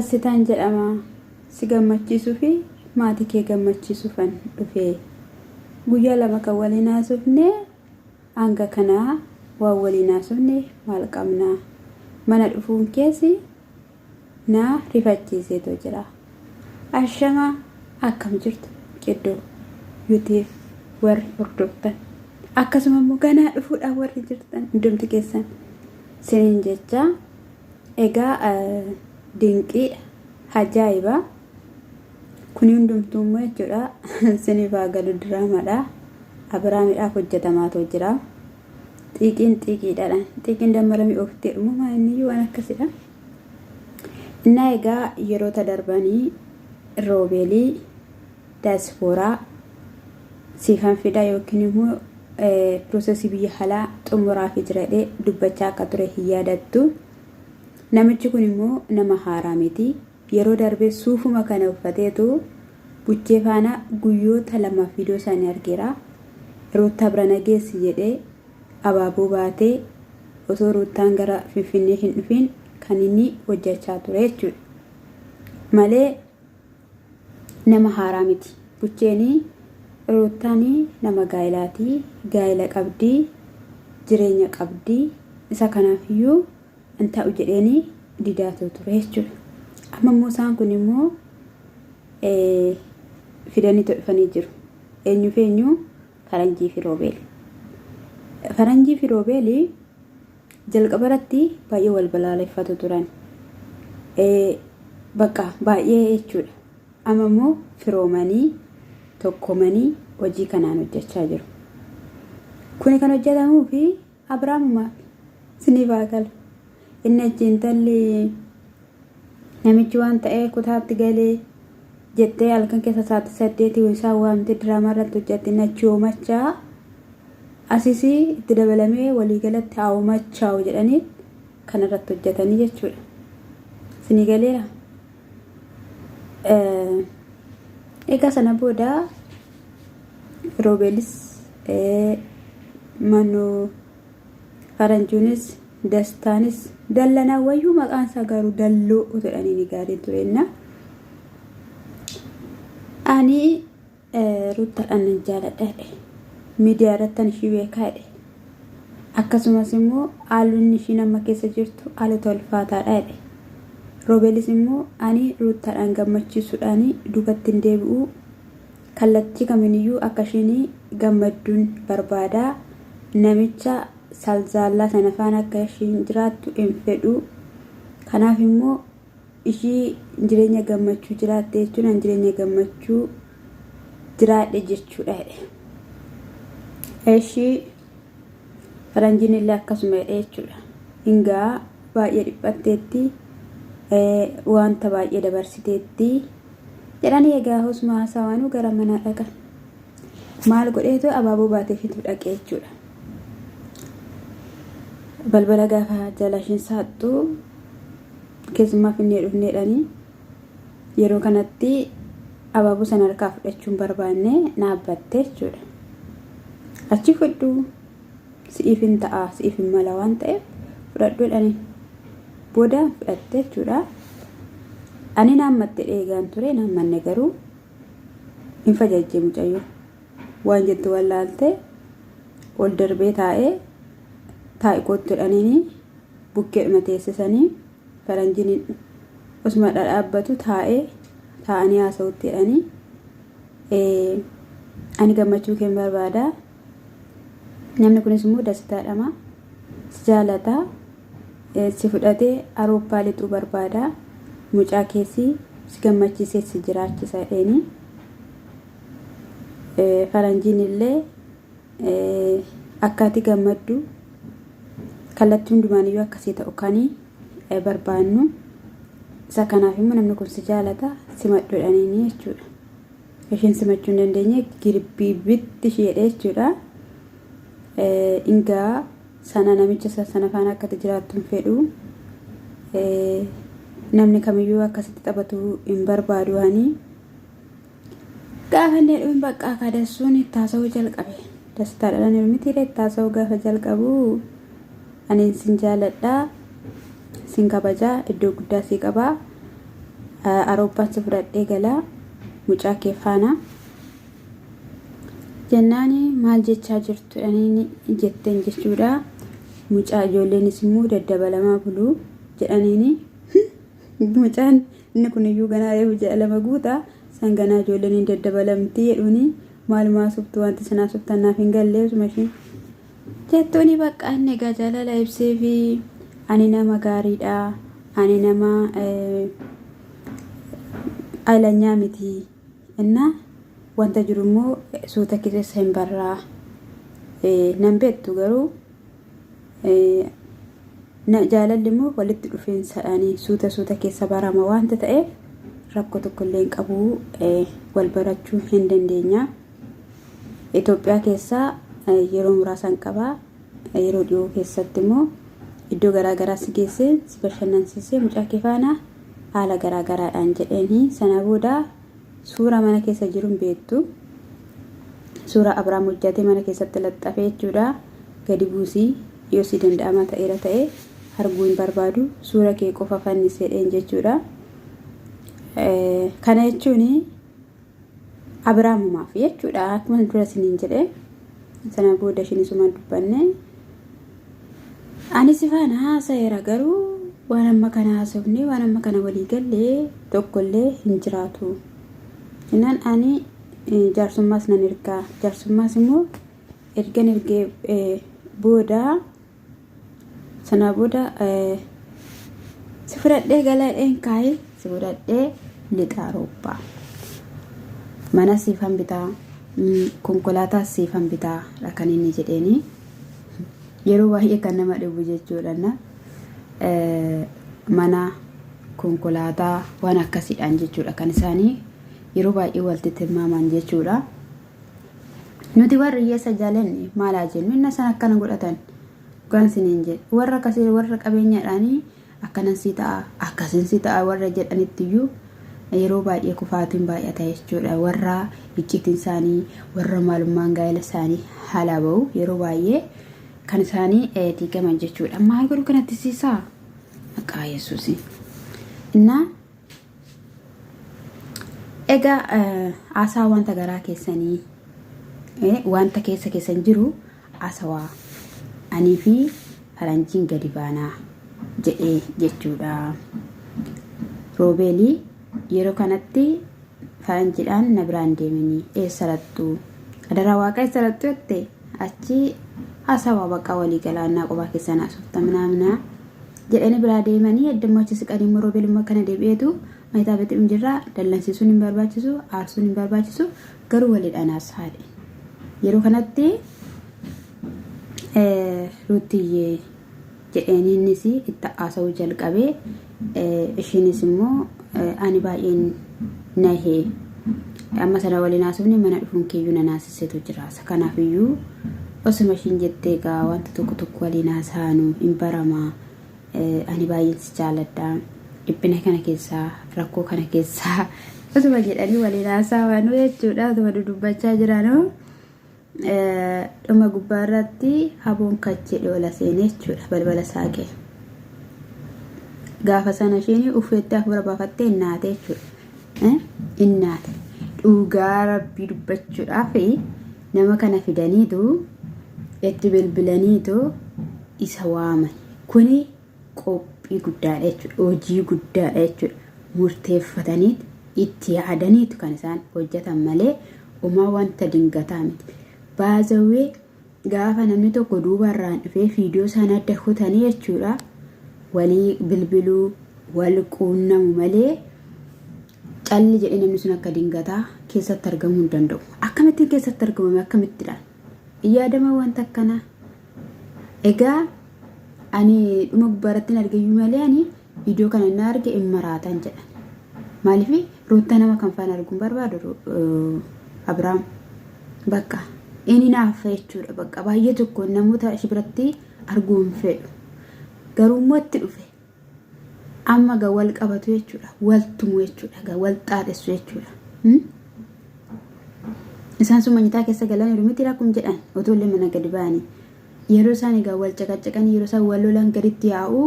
Dassitaan jedhama. Si gammachiisuu fi maatii kee gammachiisuufan dhufee guyyaa lama kan waliin haasofne hanga kanaa waan waliin haasofne maal qabna mana dhufuun keessi na rifachiiseetoo jira. Ashama akkam jirtu qiddoo yuutiif warri hordoftan akkasuma immoo ganaa dhufuudhaan warri jirtan hundumti keessan siniin jecha egaa dinqii ajaa'iba kuni hundumtuu immoo jechuudha sinifaa galu diraamaadha. Abiraamidhaaf hojjetamaatoo jira. xiiqiidhaan xiiqiin dammaramii ofitti uumamaa inni waan akkasidha. Innaa egaa yeroota darbanii roobeelii daaspooraa siifan fida yookiin immoo piroosesii biyya alaa xumuraa fi jiradhee dubbachaa akka ture hin yaadattu. Namichi kun immoo nama haaraa miti. Yeroo darbee suufuma kana uffateetu buchee faana guyyoota lamaaf viidiyoo isaanii argeera. Ruuttaa bira nageessi jedhee abaaboo baatee osoo ruuttaan gara Finfinnee hin dhufiin kan inni hojjechaa ture jechuudha. Malee nama haaraa miti. Bucheenii ruuttaanii nama gaa'ilaati. Gaa'ila qabdii, jireenya qabdii. Isa kanaafiyyuu hin ta'u jedheeni didaatoo ture jechuudha. Amma immoo isaan kun immoo fidanii dhufanii jiru. Eenyu Faranjii fi Roobeel. Faranjii fi Roobeel jalqaba irratti baay'ee wal balaaleffatu turan. Bakka baay'ee jechuudha. Amma immoo firoomanii tokkomanii hojii kanaan hojjechaa jiru. Kuni kan hojjetamuu fi Abiraamumaaf sinifaa galu. Inni achiin talli namichi waan ta'ee kutaatti galee jettee halkan keessa sa'aatii 8 isaa waamtee diraamaa irratti hojjette nachi hoomachaa asisii itti dabalamee waliigalatti haa'umachaa jedhanii kan irratti hojjetanii jechuudha. Sinii galeera. Egaa sana booda Roobeelis Manoo Faranjuunis Dastaanis dallanaa wayyuu maqaan isaa garuu dalloo jedhanii ni gaarii turenna. Ani ruuttaadhaan nan jaaladha. Miidiyaa irratti ishii beekaa. Akkasumas immoo haalonni ishii nama keessa jirtu haalota ulfaataadha. Roobeelis immoo ani ruuttaadhaan gammachiisuudhaan duubatti hin deebi'u. Kallattii kamiiniyyuu akka isheen gammadduun barbaada. Namicha salzaallaa sana faana akka isheen jiraattu hin fedhu. Kanaaf immoo ishii jireenya gammachuu jiraatte jechuun jireenya gammachuu jiraadhe jechuudha. Ishii Faranjiin illee akkasuma jechuudha. Hingaa baay'ee dhiphatteetti wanta baay'ee dabarsiteetti jedhanii egaa hosuma haasawaanuu gara manaa dhaqa. Maal godheetu abaaboo baatee fitu dhaqee jechuudha. Balbala gaafa jalashiin saattu keessumaa finnee dhufneedhanii yeroo kanatti abaaboo sana harkaa fudhachuun barbaanne naabbatte jechuudha. Achi fudhu si'iif hin ta'a si'iif hin mala waan ta'eef fudhadhuudhani booda fudhatte jechuudha. Ani naammatte dheegaan ture naammanne garuu hin fajajjee mucayyoo waan jettu wallaalte ol darbee taa'e kottuudhaniini bukkeedhuma teessisanii Faranjiin osuma dhaabbatu taa'anii haasa'utti jedhanii ani gammachuu kee barbaada. Namni kunis immoo Dastaadhama. Si jaalata. Si fudhatee Awurooppaa lixuu barbaada. Mucaa keessi si gammachiisee si jiraachisa jedhanii. Faranjiin illee akkaati gammaddu kallattii hundumaaniyyuu akkasii ta'u kanii barbaannu. Isa kanaaf immoo namni kun si jaalata simadhuudhaniini jechuudha. Isheen simachuu hin dandeenye girbiibitti isheedha jechuudha. Ingaa sana namicha sana faana akkati jiraattu hin fedhu. Namni kamiyyuu akkasitti taphatu hin barbaadu ani. Gaafa inni dhuun bakka kadassuun ittaasa'uu jalqabe. Dastaadhaan miti ittaasa'uu gaafa jalqabu ani sin jaaladha. Sin kabajaa iddoo guddaa si qabaa. Awurooppaan si fudhadhee galaa mucaa kee faana jennaani maal jechaa jirtu jedhanii jetteen jechuudha. Mucaa ijoolleenis immoo daddabalamaa buluu jedhaniini mucaan inni kun iyyuu ganaa reefu ja'a lama guutaa san ganaa ijoolleen daddabalamtii jedhuuni maalumaa subtu wanti sanaa subtannaaf hin gallee sumashin jettuuni bakka inni egaa jaalala ibsee fi ani nama gaariidha ani nama alanyaa miti inna wanta jiru immoo suuta keessa hin barraa nan beektu garuu jaalalli immoo walitti dhufeensadhaanii suuta keessa barama wanta ta'e rakkoo tokko illee hin qabu wal barachuu hin dandeenya. Itoophiyaa keessaa yeroo muraasan qabaa yeroo dhiyoo keessatti immoo iddoo garaagaraa si geessee si bashannansiisee mucaa kee faana haala garaagaraadhaan jedhanii sana booda suura mana keessa jiruun beektu suura Abrahaam hojjatee mana keessatti laxxafee jechuudha. Gadi buusii yoo si danda'ama ta'eera ta'e arguu hin barbaadu suura kee qofa fanniseedhaan jechuudha. Kana jechuun Abrahaamumaaf jechuudha akkuma dura siniin jedhe sana booda ishinisuma dubbanne ani si faana haasa'eera garuu waan amma kana haasofne waan amma kana walii gallee tokkollee hin jiraatu jennaan ani jaarsummaas nan ergaa jaarsummaas immoo ergan ergee booda sana booda si fudhadhee galaadheen kaayee si fudhadhee lixa Awurooppaa mana siifan bitaa konkolaataa siifan bitaa kan inni jedheeni yeroo baay'ee kan nama dhibu jechuudha. Mana konkolaataa waan akkasiidhaan jechuudha kan isaanii yeroo baay'ee walitti tilmaaman jechuudha. Nuti warri hiyyeessa jaalanne maalaa jennu inna san akkana godhatan gaan siniin jedhe warra akkasii warra qabeenyaadhaanii akkanan si ta'a akkasin si ta'a warra jedhanitti iyyuu yeroo baay'ee kufaatiin baay'ata jechuudha. Warra icciitiin isaanii warra maalummaan gaa'ela isaanii haala ba'u yeroo baay'ee kan isaanii diigaman jechuudha. Maal godhu kanatti siisaa maqaa Yesuusi inna egaa haasaa wanta garaa keessanii wanta keessan jiru haasawaa anii fi faranjiin gadi baanaa jedhee jechuudha. Roobeelii yeroo kanatti faranjiidhaan na biraan deemanii eessarattu adaraa waaqa eessarattu jette achi haasawaa bakka walii galaannaa qophaa keessan haasofta minaa jedhanii biraa deemanii heddummaa achi siqanii Roobeelummaa kana deebi'eetu mayitaa beetti jirraa dallansiisuun hin barbaachisu aarsuun hin barbaachisu garuu waliidhaan haasa'aadhe. Yeroo kanatti Ruutiyyee jedhanii innis itti haasa'uu jalqabee ishiinis immoo ani baay'een nahee amma sana waliin haasofne mana dhufuun keeyyuu na naasisetu jiraasa. Kanaafiyyuu osuma ishiin jettee egaa wanta tokko waliin haasa'anu hin baramaa ani baay'een si jaaladha dhiphina kana keessaa rakkoo kana keessaa osuma jedhanii waliin haasa'anu jechuudha. Osuma dudubbachaa jiraanu dhuma gubbaarratti haboon kachedhe ola seenee jechuudha balbala saaqee. Gaafa sana isheen uffettee afura baafattee innaate jechuudha. Innaate dhugaa rabbii dubbachuudhaaf nama kana fidaniitu itti bilbilaniitu isa waaman. Kuni qophii guddaadha jechuudha. Hojii guddaadha jechuudha. Murteeffatanii itti yaadaniitu kan isaan hojjetan malee uumaa wanta dingataa miti. Baazawee gaafa namni tokko duubarraan dhufee viidiyoo sana adda kutanii jechuudha. Walii bilbiluu wal quunnamu malee calli jedhee namni sun akka dingataa keessatti argamuu hin danda'u. Akkamitti keessatti argamame akkamittidhaan yaadama wanta akkana. Egaa ani dhuma gubbaarratti argayyuu malee ani viidiyoo kana inni arge hin maraatan jedhan. Maaliif roota nama kan faana arguun barbaadu Abrahaam bakka inni naaf jechuudha. Bakka baay'ee tokko namoota biratti arguun fedhu. Garuu mootti dhufe amma gaa wal qabatu jechuudha. Wal tumu jechuudha. Gaa wal xaadessu jechuudha. Isaan sun manyitaa keessa galanii dhumiti rakkum jedhan otoo illee mana gadi ba'anii yeroo isaan egaa wal caqacaqanii yeroo isaan wal lolan gaditti yaa'u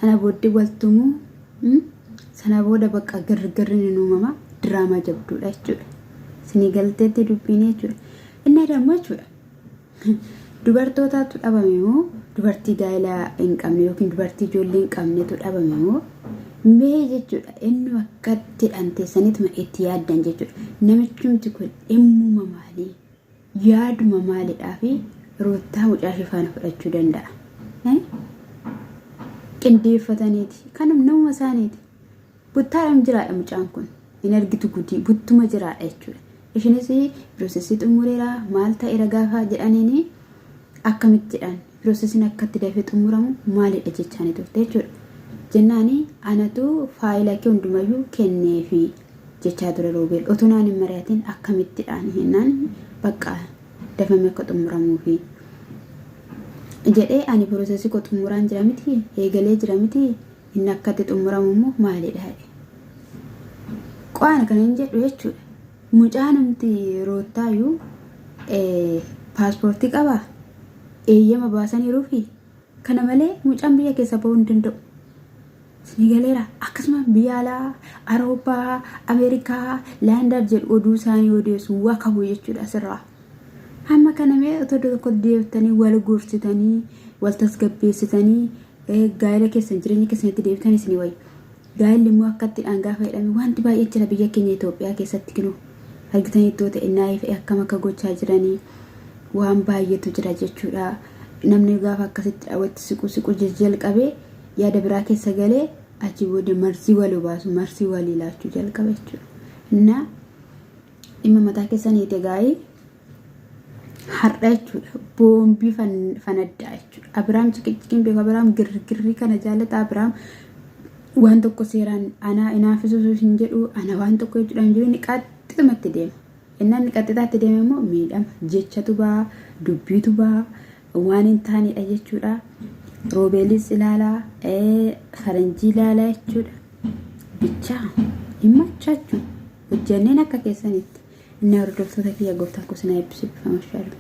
sana booddee wal tumu sana booda bakka girgirri ni uumama diraamaa jabduudha jechuudha. Sinii galteetti dubbiin jechuudha. Inni dammoo jechuudha. Dubartootaatu dhabame moo dubartii gaa'ela hin qabne yookiin dubartii ijoollee hin qabnetu dhabame moo mee jechuudha. Inni akkatti dhanteessaniituma itti yaaddan jechuudha. Namichumti kun dhimmuma maalii yaaduma maaliidhaa fi roottaa mucaa faana fudhachuu danda'a. Qindeeffataniiti kanum nama isaaniiti. Buttaadhaan jiraadha mucaan kun hin argitu gudii buttuma jiraadha jechuudha. Ishinis piroosesii xumureera maal ta'eera gaafa jedhaniini akkamittiidhaan piroosesiin akkatti dafee xumuramu maalidha jechaanii turte jechuudha. Jennaani anatu faayila kee hundumayyuu kenneefi jechaa ture Roobeel. Otoo naan hin mari'atiin akkamittiidhaan hennaan bakka dafamee akka xumuramuufi jedhee ani piroosesii koo xumuraan jira miti eegalee jira miti inni akkatti xumuramu immoo maalidha. Qo'aan kana hin jedhu jechuudha. Mucaan namti roottaayyuu paaspoortii qabaa eeyyama baasaniiruufi kana malee mucaan biyya keessa bahuu hin danda'u. Sinii galeera akkasuma biyya alaa Awurooppaa Ameerikaa Laandar jedhu oduu isaanii odeessu waa qabu jechuudha asirraa. Amma kana mee otoo tokko deebitanii wal gorsitanii wal tasgabbeessitanii gaa'ela keessan jireenya keessanitti deebitanii isinii wayya. Gaa'elli immoo akkatti gaafa jedhame wanti baay'ee jira biyya keenya Itoophiyaa keessatti kinu argitanii ittoo ta'e naayif akkam akka gochaa jiranii waan baay'eetu jira jechuudha. Namni gaafa akkasitti dhaawatti siqu jalqabee yaada biraa keessa galee achi booda marsii walii baasu marsii walii laachuu jalqaba jechuudha. Innaa dhimma mataa keessanii gaa'ii har'a jechuudha boombii fanaddaa jechuudha. Abiraam ciqinciqiin beeku Abiraam girgirrii kana jaallata Abiraam waan tokko seeraan ana inaafisuus hin jedhu ana waan tokko jechuudha hin jiru inni qaxxixumatti deema. Innaan qaxxixaatti deeme immoo miidhama jechatu baa dubbiitu baa waan hin taanedha jechuudha. Roobeelis ilaalaa faranjii ilaalaa jechuudha. Bichaa himachaa jechuudha. Hojjanneen akka keessanitti inni hordoftoota kiyya gooftaan kuusinaa eebbisiif faamashaalu.